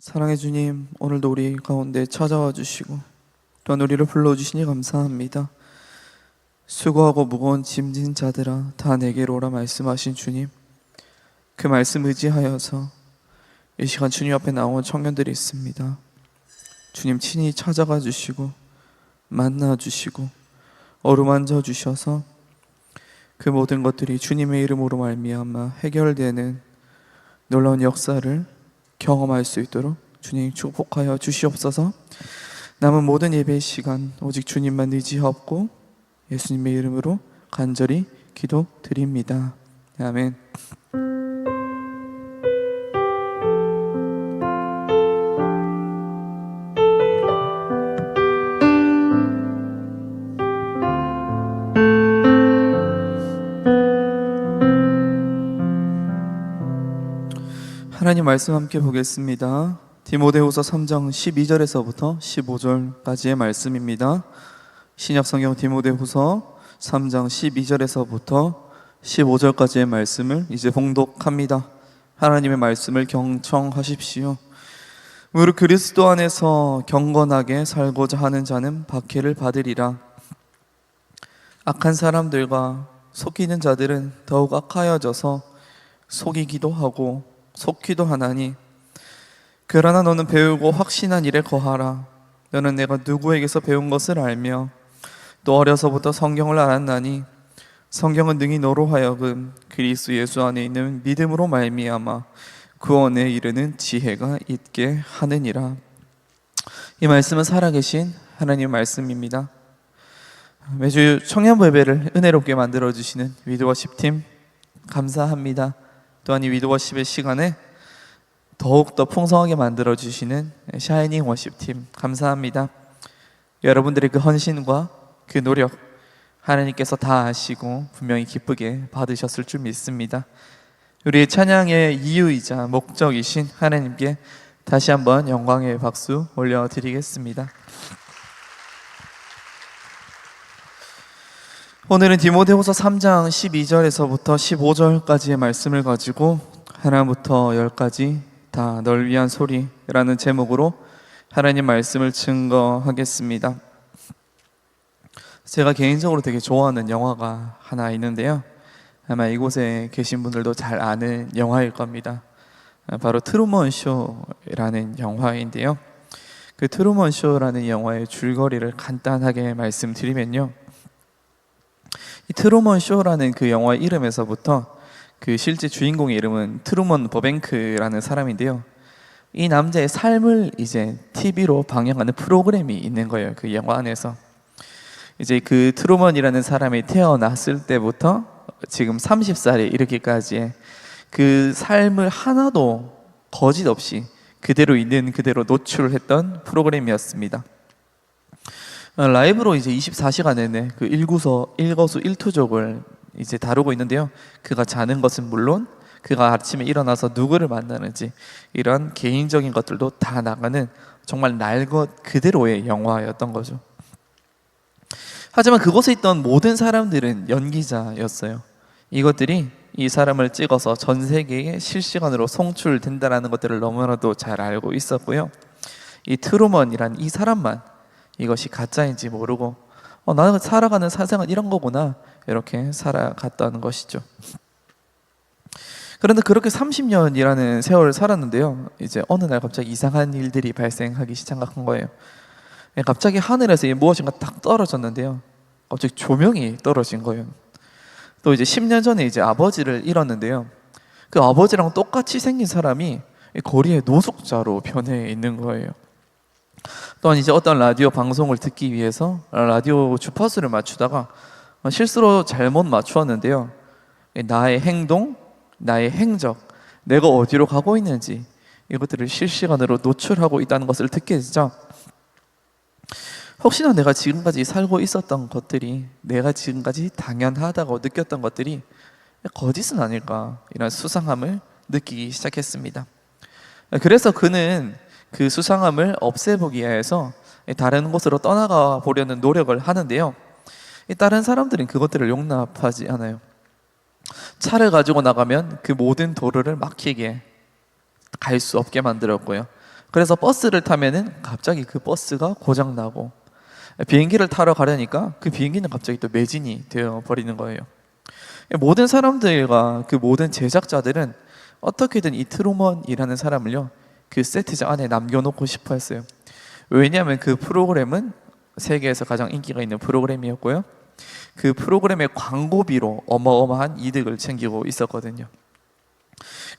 사랑의 주님, 오늘도 우리 가운데 찾아와 주시고 또한 우리를 불러주시니 감사합니다. 수고하고 무거운 짐진 자들아 다 내게로 오라 말씀하신 주님, 그 말씀 의지하여서 이 시간 주님 앞에 나온 청년들이 있습니다. 주님 친히 찾아가 주시고 만나 주시고 어루만져 주셔서 그 모든 것들이 주님의 이름으로 말미암아 해결되는 놀라운 역사를 경험할 수 있도록 주님 축복하여 주시옵소서. 남은 모든 예배 시간 오직 주님만 의지하옵고 예수님의 이름으로 간절히 기도드립니다. 아멘. 하나님 말씀 함께 보겠습니다. 디모데후서 3장 12절에서부터 15절까지의 말씀입니다. 신약성경 디모데후서 3장 12절에서부터 15절까지의 말씀을 이제 봉독합니다. 하나님의 말씀을 경청하십시오. 무릇 그리스도 안에서 경건하게 살고자 하는 자는 박해를 받으리라. 악한 사람들과 속이는 자들은 더욱 악하여져서 속이기도 하고 속기도 하나니, 그러나 너는 배우고 확신한 일에 거하라. 너는 내가 누구에게서 배운 것을 알며 또 어려서부터 성경을 알았나니 성경은 능히 너로 하여금 그리스도 예수 안에 있는 믿음으로 말미암아 구원에 이르는 지혜가 있게 하느니라. 이 말씀은 살아계신 하나님의 말씀입니다. 매주 청년부 예배를 은혜롭게 만들어주시는 위드워십팀 감사합니다. 또한 이 위드워십의 시간에 더욱더 풍성하게 만들어주시는 샤이닝 워십팀 감사합니다. 여러분들의 그 헌신과 그 노력 하나님께서 다 아시고 분명히 기쁘게 받으셨을 줄 믿습니다. 우리의 찬양의 이유이자 목적이신 하나님께 다시 한번 영광의 박수 올려드리겠습니다. 오늘은 디모데후서 3장 12절에서부터 15절까지의 말씀을 가지고 하나부터 10까지 다 널 위한 소리라는 제목으로 하나님 말씀을 증거하겠습니다. 제가 개인적으로 되게 좋아하는 영화가 하나 있는데요, 아마 이곳에 계신 분들도 잘 아는 영화일 겁니다. 바로 트루먼 쇼라는 영화인데요, 그 트루먼 쇼라는 영화의 줄거리를 간단하게 말씀드리면요, 이 트루먼 쇼라는 그 영화 이름에서부터 그 실제 주인공의 이름은 트루먼 버뱅크라는 사람인데요, 이 남자의 삶을 이제 TV로 방영하는 프로그램이 있는 거예요. 그 영화 안에서 이제 그 트루먼이라는 사람이 태어났을 때부터 지금 30살에 이르기까지의 그 삶을 하나도 거짓 없이 그대로 있는 그대로 노출했던 프로그램이었습니다. 라이브로 이제 24시간 내내 그 일거수 일투족을 이제 다루고 있는데요, 그가 자는 것은 물론 그가 아침에 일어나서 누구를 만나는지 이런 개인적인 것들도 다 나가는 정말 날 것 그대로의 영화였던 거죠. 하지만 그곳에 있던 모든 사람들은 연기자였어요. 이것들이 이 사람을 찍어서 전 세계에 실시간으로 송출된다는 것들을 너무나도 잘 알고 있었고요, 이 트루먼이란 이 사람만 이것이 가짜인지 모르고 나는 살아가는 사생은 이런 거구나 이렇게 살아갔다는 것이죠. 그런데 그렇게 30년이라는 세월을 살았는데요, 이제 어느 날 갑자기 이상한 일들이 발생하기 시작한 거예요. 갑자기 하늘에서 무엇인가 딱 떨어졌는데요, 갑자기 조명이 떨어진 거예요. 또 이제 10년 전에 이제 아버지를 잃었는데요, 그 아버지랑 똑같이 생긴 사람이 거리에 노숙자로 변해 있는 거예요. 또한 이제 어떤 라디오 방송을 듣기 위해서 라디오 주파수를 맞추다가 실수로 잘못 맞추었는데요, 나의 행동, 나의 행적, 내가 어디로 가고 있는지 이것들을 실시간으로 노출하고 있다는 것을 듣게 되죠. 혹시나 내가 지금까지 살고 있었던 것들이, 내가 지금까지 당연하다고 느꼈던 것들이 거짓은 아닐까, 이런 수상함을 느끼기 시작했습니다. 그래서 그는 그 수상함을 없애보기 위해서 다른 곳으로 떠나가 보려는 노력을 하는데요, 다른 사람들은 그것들을 용납하지 않아요. 차를 가지고 나가면 그 모든 도로를 막히게 갈 수 없게 만들었고요, 그래서 버스를 타면은 갑자기 그 버스가 고장나고, 비행기를 타러 가려니까 그 비행기는 갑자기 또 매진이 되어 버리는 거예요. 모든 사람들과 그 모든 제작자들은 어떻게든 이 트루먼이라는 사람을요, 그 세트장 안에 남겨놓고 싶어 했어요. 왜냐하면 그 프로그램은 세계에서 가장 인기가 있는 프로그램이었고요, 그 프로그램의 광고비로 어마어마한 이득을 챙기고 있었거든요.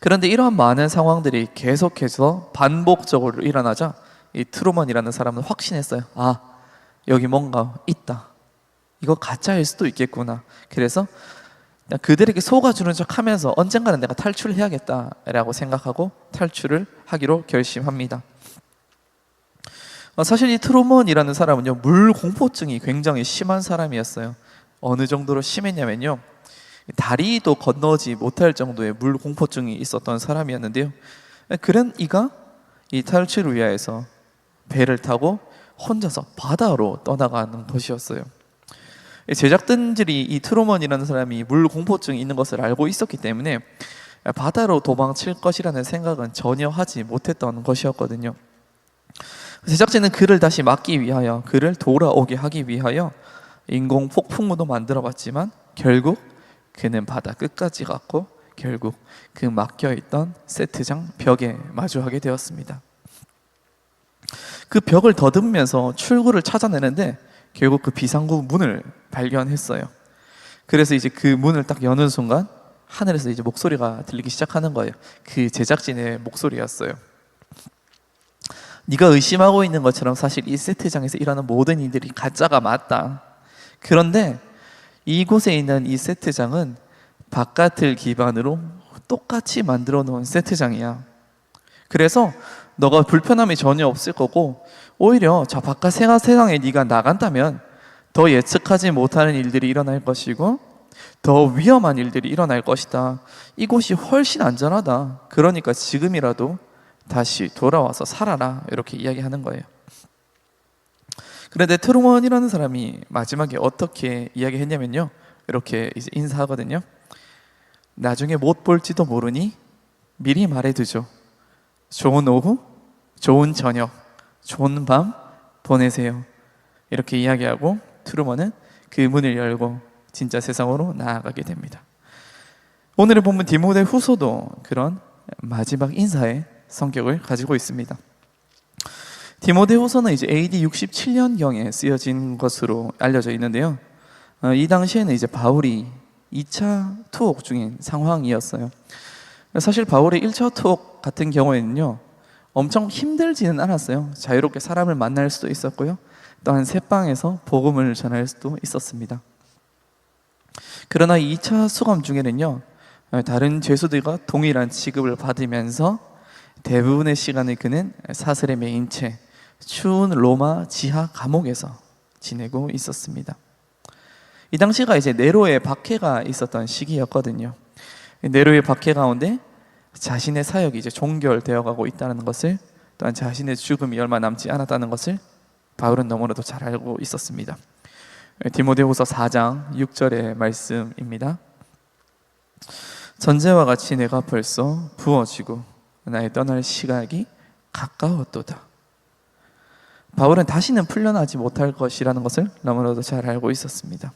그런데 이러한 많은 상황들이 계속해서 반복적으로 일어나자 이 트루먼이라는 사람은 확신했어요. 아, 여기 뭔가 있다. 이거 가짜일 수도 있겠구나. 그래서 그들에게 속아주는 척 하면서 언젠가는 내가 탈출해야겠다라고 생각하고 탈출을 하기로 결심합니다. 사실 이 트루먼이라는 사람은요, 물 공포증이 굉장히 심한 사람이었어요. 어느 정도로 심했냐면요, 다리도 건너지 못할 정도의 물 공포증이 있었던 사람이었는데요, 그런 이가 이 탈출을 위하여서 배를 타고 혼자서 바다로 떠나가는 것이었어요. 제작진들이 이 트루먼이라는 사람이 물 공포증이 있는 것을 알고 있었기 때문에 바다로 도망칠 것이라는 생각은 전혀 하지 못했던 것이었거든요. 제작진은 그를 다시 막기 위하여, 그를 돌아오게 하기 위하여 인공 폭풍우도 만들어 봤지만 결국 그는 바다 끝까지 갔고 결국 그 막혀있던 세트장 벽에 마주하게 되었습니다. 그 벽을 더듬으면서 출구를 찾아내는데 결국 그 비상구 문을 발견했어요. 그래서 이제 그 문을 딱 여는 순간 하늘에서 이제 목소리가 들리기 시작하는 거예요. 그 제작진의 목소리였어요. 네가 의심하고 있는 것처럼 사실 이 세트장에서 일하는 모든 일들이 가짜가 맞다. 그런데 이곳에 있는 이 세트장은 바깥을 기반으로 똑같이 만들어 놓은 세트장이야. 그래서 너가 불편함이 전혀 없을 거고, 오히려 저 바깥 세상에 네가 나간다면 더 예측하지 못하는 일들이 일어날 것이고 더 위험한 일들이 일어날 것이다. 이곳이 훨씬 안전하다. 그러니까 지금이라도 다시 돌아와서 살아라. 이렇게 이야기하는 거예요. 그런데 트루먼이라는 사람이 마지막에 어떻게 이야기했냐면요, 이렇게 이제 인사하거든요. 나중에 못 볼지도 모르니 미리 말해두죠. 좋은 오후, 좋은 저녁, 좋은 밤 보내세요. 이렇게 이야기하고 트루먼은 그 문을 열고 진짜 세상으로 나아가게 됩니다. 오늘의 본문 디모데 후서도 그런 마지막 인사의 성격을 가지고 있습니다. 디모데 후서는 이제 AD 67년경에 쓰여진 것으로 알려져 있는데요, 이 당시에는 이제 바울이 2차 투옥 중인 상황이었어요. 사실 바울의 1차 투옥 같은 경우에는요, 엄청 힘들지는 않았어요. 자유롭게 사람을 만날 수도 있었고요, 또한 새방에서 복음을 전할 수도 있었습니다. 그러나 2차 수감 중에는요, 다른 죄수들과 동일한 취급을 받으면서 대부분의 시간을 그는 사슬에 매인 채 추운 로마 지하 감옥에서 지내고 있었습니다. 이 당시가 이제 네로의 박해가 있었던 시기였거든요. 네로의 박해 가운데 자신의 사역이 이제 종결되어 가고 있다는 것을, 또한 자신의 죽음이 얼마 남지 않았다는 것을 바울은 너무나도 잘 알고 있었습니다. 디모데후서 4장 6절의 말씀입니다. 전제와 같이 내가 벌써 부어지고 나의 떠날 시각이 가까웠도다. 바울은 다시는 풀려나지 못할 것이라는 것을 너무나도 잘 알고 있었습니다.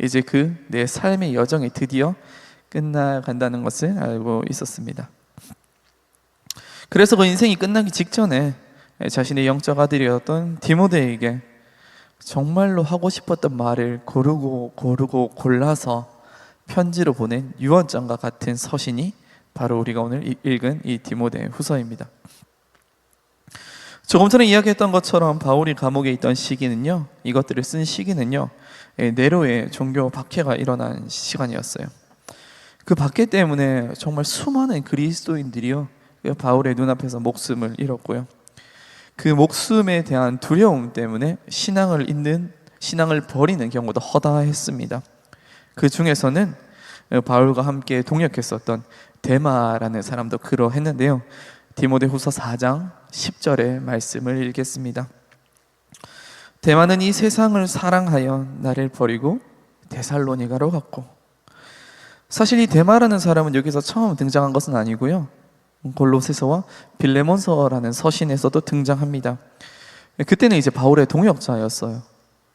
이제 그 내 삶의 여정이 드디어 끝나간다는 것을 알고 있었습니다. 그래서 그 인생이 끝나기 직전에 자신의 영적 아들이었던 디모데에게 정말로 하고 싶었던 말을 고르고 골라서 편지로 보낸 유언장과 같은 서신이 바로 우리가 오늘 읽은 이 디모데 후서입니다. 조금 전에 이야기했던 것처럼 바울이 감옥에 있던 시기는요, 이것들을 쓴 시기는요, 네로의 종교 박해가 일어난 시간이었어요. 그 박해 때문에 정말 수많은 그리스도인들이요, 바울의 눈앞에서 목숨을 잃었고요, 그 목숨에 대한 두려움 때문에 신앙을 버리는 경우도 허다했습니다. 그 중에서는 바울과 함께 동역했었던 데마라는 사람도 그러했는데요, 디모데후서 4장 10절의 말씀을 읽겠습니다. 데마는 이 세상을 사랑하여 나를 버리고 데살로니가로 갔고. 사실 이 데마라는 사람은 여기서 처음 등장한 것은 아니고요, 골로새서와 빌레몬서라는 서신에서도 등장합니다. 그때는 이제 바울의 동역자였어요.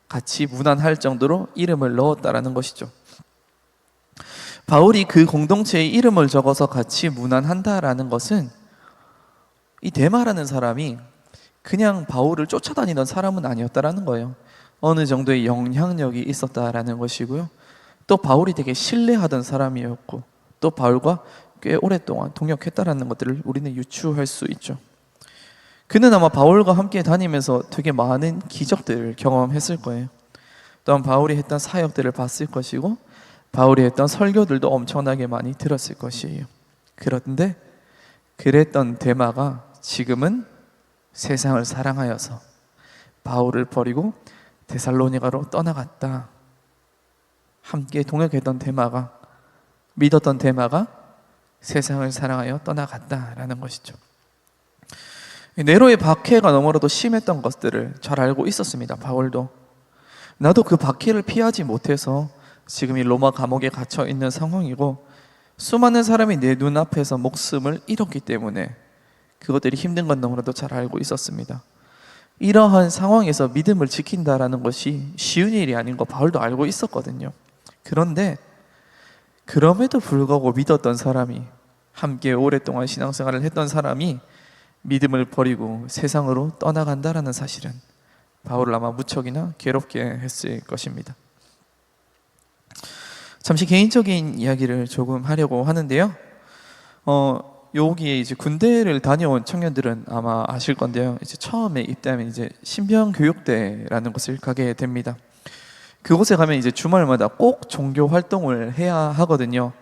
같이 문안할 정도로 이름을 넣었다라는 것이죠. 바울이 그 공동체의 이름을 적어서 같이 문안한다라는 것은 이 데마라는 사람이 그냥 바울을 쫓아다니던 사람은 아니었다라는 거예요. 어느 정도의 영향력이 있었다라는 것이고요. 또 바울이 되게 신뢰하던 사람이었고 또 바울과 꽤 오랫동안 동역했다라는 것들을 우리는 유추할 수 있죠. 그는 아마 바울과 함께 다니면서 되게 많은 기적들을 경험했을 거예요. 또한 바울이 했던 사역들을 봤을 것이고 바울이 했던 설교들도 엄청나게 많이 들었을 것이에요. 그런데 그랬던 데마가 지금은 세상을 사랑하여서 바울을 버리고 데살로니가로 떠나갔다. 함께 동역했던 데마가, 믿었던 데마가 세상을 사랑하여 떠나갔다라는 것이죠. 네로의 박해가 너무나도 심했던 것들을 잘 알고 있었습니다. 바울도. 나도 그 박해를 피하지 못해서 지금 이 로마 감옥에 갇혀 있는 상황이고 수많은 사람이 내 눈앞에서 목숨을 잃었기 때문에 그것들이 힘든 건 너무나도 잘 알고 있었습니다. 이러한 상황에서 믿음을 지킨다라는 것이 쉬운 일이 아닌 거 바울도 알고 있었거든요. 그런데 그럼에도 불구하고 믿었던 사람이, 함께 오랫동안 신앙생활을 했던 사람이 믿음을 버리고 세상으로 떠나간다라는 사실은 바울을 아마 무척이나 괴롭게 했을 것입니다. 잠시 개인적인 이야기를 조금 하려고 하는데요. 여기에 이제 군대를 다녀온 청년들은 아마 아실 건데요. 이제 처음에 입대하면 이제 신병교육대라는 곳을 가게 됩니다. 그곳에 가면 이제 주말마다 꼭 종교 활동을 해야 하거든요.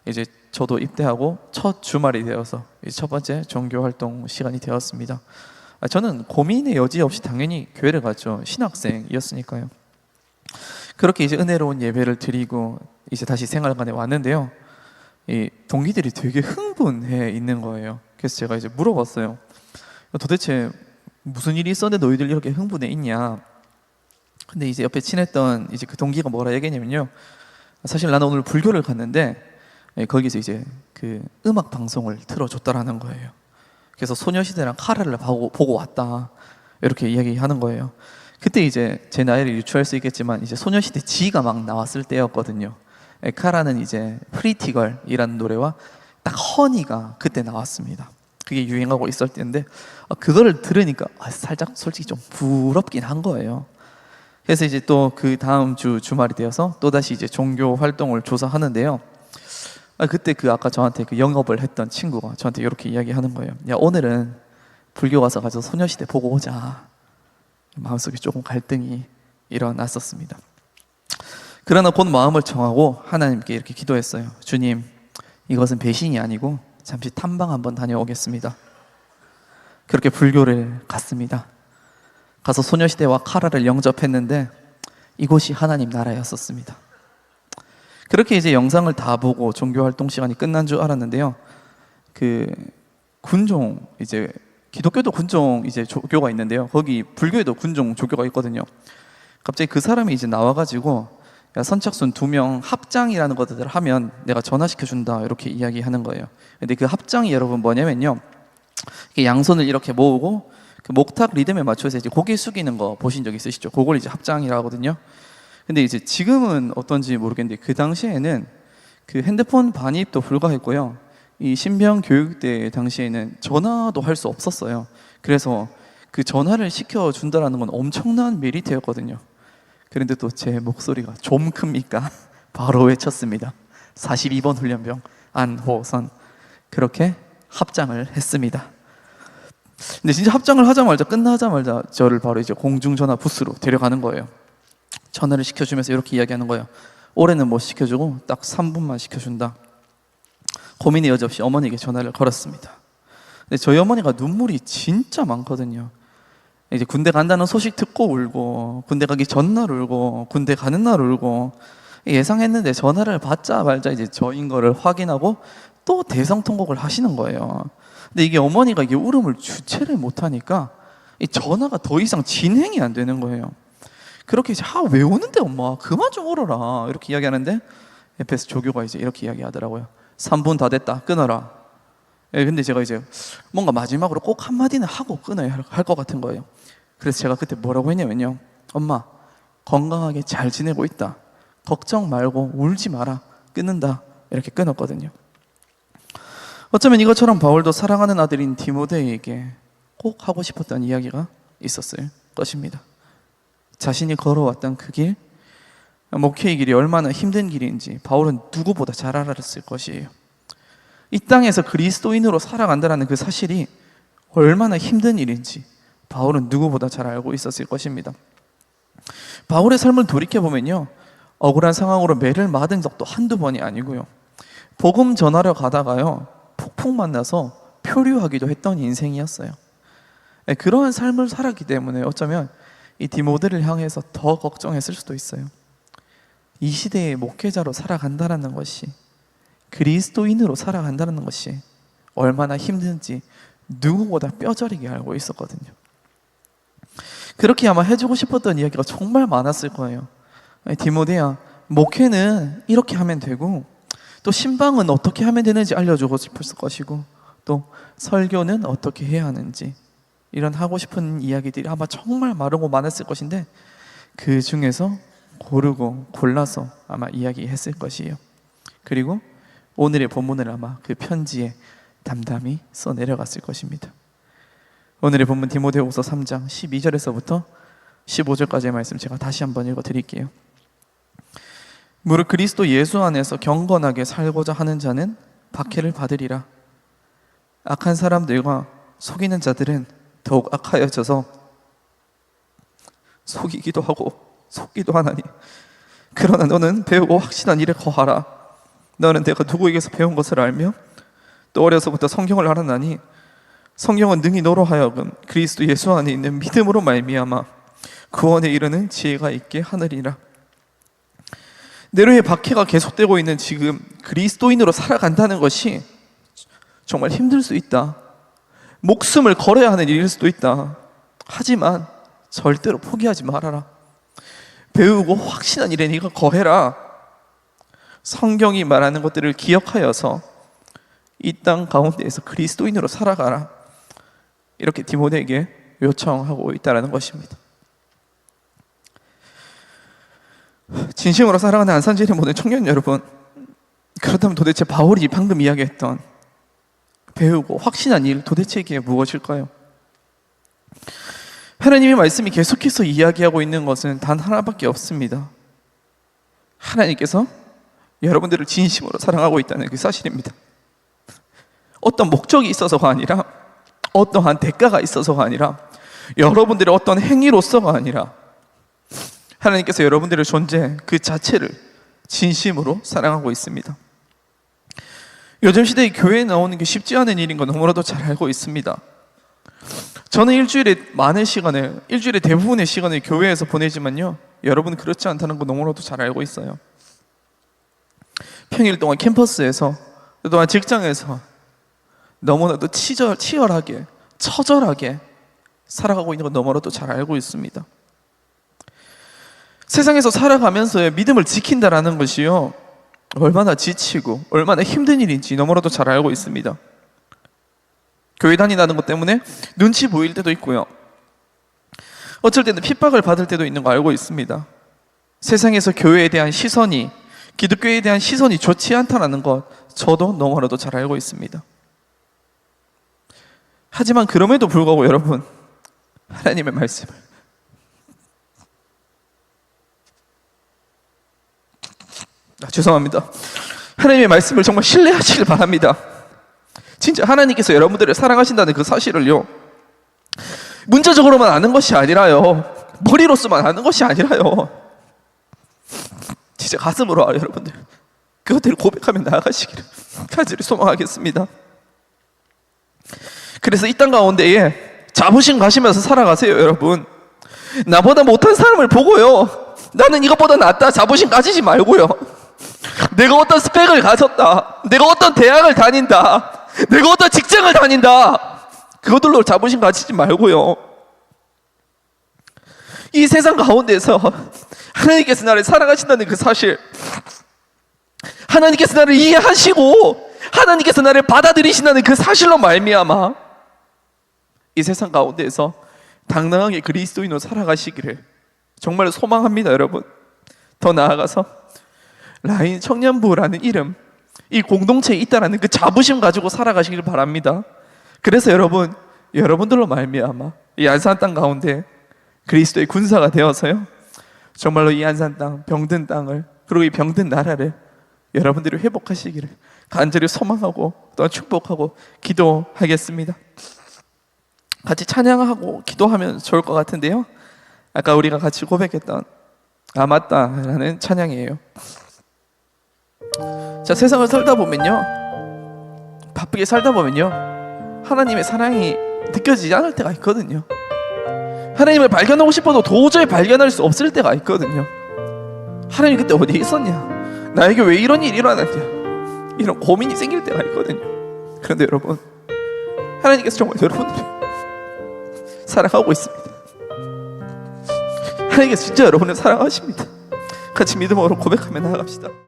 이제 저도 입대하고 첫 주말이 되어서 첫 번째 종교 활동 시간이 되었습니다. 저는 고민의 여지 없이 당연히 교회를 갔죠. 신학생이었으니까요. 그렇게 이제 은혜로운 예배를 드리고 이제 다시 생활관에 왔는데요. 이 동기들이 되게 흥분해 있는 거예요. 그래서 제가 이제 물어봤어요. 도대체 무슨 일이 있었는데 너희들 이렇게 흥분해 있냐? 근데 이제 옆에 친했던 이제 그 동기가 뭐라 얘기했냐면요. 사실 나는 오늘 불교를 갔는데 거기서 이제 그 음악 방송을 틀어줬다라는 거예요. 그래서 소녀시대랑 카라를 보고 왔다 이렇게 이야기하는 거예요. 그때 이제 제 나이를 유추할 수 있겠지만 이제 소녀시대 지가 막 나왔을 때였거든요. 카라는 이제 프리티걸이라는 노래와 딱 허니가 그때 나왔습니다. 그게 유행하고 있을 때인데 그거를 들으니까 살짝 솔직히 좀 부럽긴 한 거예요. 그래서 이제 또 그 다음 주 주말이 되어서 또다시 이제 종교 활동을 조사하는데요. 그때 그 아까 저한테 그 영업을 했던 친구가 저한테 이렇게 이야기하는 거예요. 야, 오늘은 불교 가서 소녀시대 보고 오자. 마음속에 조금 갈등이 일어났었습니다. 그러나 곧 마음을 정하고 하나님께 이렇게 기도했어요. 주님, 이것은 배신이 아니고 잠시 탐방 한번 다녀오겠습니다. 그렇게 불교를 갔습니다. 가서 소녀시대와 카라를 영접했는데 이곳이 하나님 나라였었습니다. 그렇게 이제 영상을 다 보고 종교활동 시간이 끝난 줄 알았는데요. 그 군종, 이제 기독교도 군종 이제 조교가 있는데요. 거기 불교에도 군종 조교가 있거든요. 갑자기 그 사람이 이제 나와가지고 야, 선착순 2명 합장이라는 것들을 하면 내가 전화시켜준다 이렇게 이야기하는 거예요. 근데 그 합장이 여러분 뭐냐면요, 양손을 이렇게 모으고 그 목탁 리듬에 맞춰서 이제 고개 숙이는 거 보신 적 있으시죠? 그걸 이제 합장이라고 하거든요. 근데 이제 지금은 어떤지 모르겠는데 그 당시에는 그 핸드폰 반입도 불가했고요. 이 신병교육대 당시에는 전화도 할 수 없었어요. 그래서 그 전화를 시켜준다라는 건 엄청난 메리트였거든요. 그런데 또 제 목소리가 좀 큽니까? 바로 외쳤습니다. 42번 훈련병 안호선. 그렇게 합장을 했습니다. 근데 진짜 합장을 하자마자 끝나자마자 저를 바로 이제 공중전화 부스로 데려가는 거예요. 전화를 시켜주면서 이렇게 이야기하는 거예요. 올해는 못 시켜주고 딱 3분만 시켜준다. 고민의 여지 없이 어머니에게 전화를 걸었습니다. 근데 저희 어머니가 눈물이 진짜 많거든요. 이제 군대 간다는 소식 듣고 울고, 군대 가기 전날 울고, 군대 가는 날 울고, 예상했는데 전화를 받자 말자 이제 저인 거를 확인하고 또 대성통곡을 하시는 거예요. 근데 이게 어머니가 이게 울음을 주체를 못하니까 이 전화가 더 이상 진행이 안 되는 거예요. 그렇게 이제 왜 우는데 엄마 그만 좀 울어라 이렇게 이야기하는데 옆에서 조교가 이제 이렇게 이야기하더라고요. 3분 다 됐다, 끊어라. 근데 제가 이제 뭔가 마지막으로 꼭 한마디는 하고 끊어야 할 것 같은 거예요. 그래서 제가 그때 뭐라고 했냐면요, 엄마 건강하게 잘 지내고 있다, 걱정 말고 울지 마라, 끊는다, 이렇게 끊었거든요. 어쩌면 이것처럼 바울도 사랑하는 아들인 디모데에게 꼭 하고 싶었던 이야기가 있었을 것입니다. 자신이 걸어왔던 그 길, 목회의 길이 얼마나 힘든 길인지 바울은 누구보다 잘 알았을 것이에요. 이 땅에서 그리스도인으로 살아간다는 그 사실이 얼마나 힘든 일인지 바울은 누구보다 잘 알고 있었을 것입니다. 바울의 삶을 돌이켜보면요, 억울한 상황으로 매를 맞은 적도 한두 번이 아니고요, 복음 전하러 가다가요 폭풍 만나서 표류하기도 했던 인생이었어요. 그러한 삶을 살았기 때문에 어쩌면 이 디모데를 향해서 더 걱정했을 수도 있어요. 이 시대의 목회자로 살아간다는 것이, 그리스도인으로 살아간다는 것이 얼마나 힘든지 누구보다 뼈저리게 알고 있었거든요. 그렇게 아마 해주고 싶었던 이야기가 정말 많았을 거예요. 디모데야, 목회는 이렇게 하면 되고, 또 신방은 어떻게 하면 되는지 알려주고 싶었을 것이고, 또 설교는 어떻게 해야 하는지, 이런 하고 싶은 이야기들이 아마 정말 많고 많았을 것인데, 그 중에서 고르고 골라서 아마 이야기했을 것이에요. 그리고 오늘의 본문을 아마 그 편지에 담담히 써내려갔을 것입니다. 오늘의 본문 디모데후서 3장 12절에서부터 15절까지의 말씀 제가 다시 한번 읽어드릴게요. 무릇 그리스도 예수 안에서 경건하게 살고자 하는 자는 박해를 받으리라. 악한 사람들과 속이는 자들은 더욱 악하여져서 속이기도 하고 속기도 하나니, 그러나 너는 배우고 확신한 일에 거하라. 너는 내가 누구에게서 배운 것을 알며 또 어려서부터 성경을 알았나니, 성경은 능히 너로 하여금 그리스도 예수 안에 있는 믿음으로 말미암아 구원에 이르는 지혜가 있게 하느니라. 내로의 박해가 계속되고 있는 지금 그리스도인으로 살아간다는 것이 정말 힘들 수 있다, 목숨을 걸어야 하는 일일 수도 있다. 하지만 절대로 포기하지 말아라. 배우고 확신한 일에 네가 거해라. 성경이 말하는 것들을 기억하여서 이 땅 가운데에서 그리스도인으로 살아가라. 이렇게 디모데에게 요청하고 있다는 것입니다. 진심으로 살아가는 안산제일의 모든 청년 여러분, 그렇다면 도대체 바울이 방금 이야기했던 배우고 확신한 일, 도대체 이게 무엇일까요? 하나님의 말씀이 계속해서 이야기하고 있는 것은 단 하나밖에 없습니다. 하나님께서 여러분들을 진심으로 사랑하고 있다는 그 사실입니다. 어떤 목적이 있어서가 아니라, 어떠한 대가가 있어서가 아니라, 여러분들의 어떤 행위로서가 아니라, 하나님께서 여러분들의 존재 그 자체를 진심으로 사랑하고 있습니다. 요즘 시대에 교회에 나오는 게 쉽지 않은 일인 건 너무나도 잘 알고 있습니다. 저는 일주일에 대부분의 시간을 교회에서 보내지만요, 여러분은 그렇지 않다는 거 너무나도 잘 알고 있어요. 평일 동안 캠퍼스에서, 또한 직장에서 너무나도 치열하게, 처절하게 살아가고 있는 건 너무나도 잘 알고 있습니다. 세상에서 살아가면서의 믿음을 지킨다라는 것이요, 얼마나 지치고 얼마나 힘든 일인지 너무나도 잘 알고 있습니다. 교회 다닌다는 것 때문에 눈치 보일 때도 있고요, 어쩔 때는 핍박을 받을 때도 있는 거 알고 있습니다. 세상에서 교회에 대한 시선이, 기독교에 대한 시선이 좋지 않다는 것 저도 너무나도 잘 알고 있습니다. 하지만 그럼에도 불구하고 여러분, 하나님의 말씀을 죄송합니다. 하나님의 말씀을 정말 신뢰하시길 바랍니다. 진짜 하나님께서 여러분들을 사랑하신다는 그 사실을요, 문자적으로만 아는 것이 아니라요, 머리로서만 아는 것이 아니라요, 진짜 가슴으로 알아요. 여러분들 그것들을 고백하며 나아가시기를 간절히 소망하겠습니다. 그래서 이 땅 가운데에 자부심 가시면서 살아가세요. 여러분, 나보다 못한 사람을 보고요, 나는 이것보다 낫다 자부심 가지지 말고요, 내가 어떤 스펙을 가졌다, 내가 어떤 대학을 다닌다, 내가 어떤 직장을 다닌다, 그것들로 자부심 가지지 말고요, 이 세상 가운데서 하나님께서 나를 사랑하신다는 그 사실, 하나님께서 나를 이해하시고 하나님께서 나를 받아들이신다는 그 사실로 말미암아 이 세상 가운데에서 당당하게 그리스도인으로 살아가시기를 정말 소망합니다. 여러분, 더 나아가서 라인 청년부라는 이름, 이 공동체에 있다라는 그 자부심 가지고 살아가시길 바랍니다. 그래서 여러분들로 말미암아 이 안산 땅 가운데 그리스도의 군사가 되어서요, 정말로 이 안산 땅, 병든 땅을, 그리고 이 병든 나라를 여러분들이 회복하시기를 간절히 소망하고 또한 축복하고 기도하겠습니다. 같이 찬양하고 기도하면 좋을 것 같은데요, 아까 우리가 같이 고백했던 아 맞다라는 찬양이에요. 자, 세상을 살다 보면요, 바쁘게 살다 보면요, 하나님의 사랑이 느껴지지 않을 때가 있거든요. 하나님을 발견하고 싶어도 도저히 발견할 수 없을 때가 있거든요. 하나님 그때 어디에 있었냐, 나에게 왜 이런 일이 일어났냐, 이런 고민이 생길 때가 있거든요. 그런데 여러분, 하나님께서 정말 여러분들을 사랑하고 있습니다. 하나님께서 진짜 여러분을 사랑하십니다. 같이 믿음으로 고백하며 나아갑시다.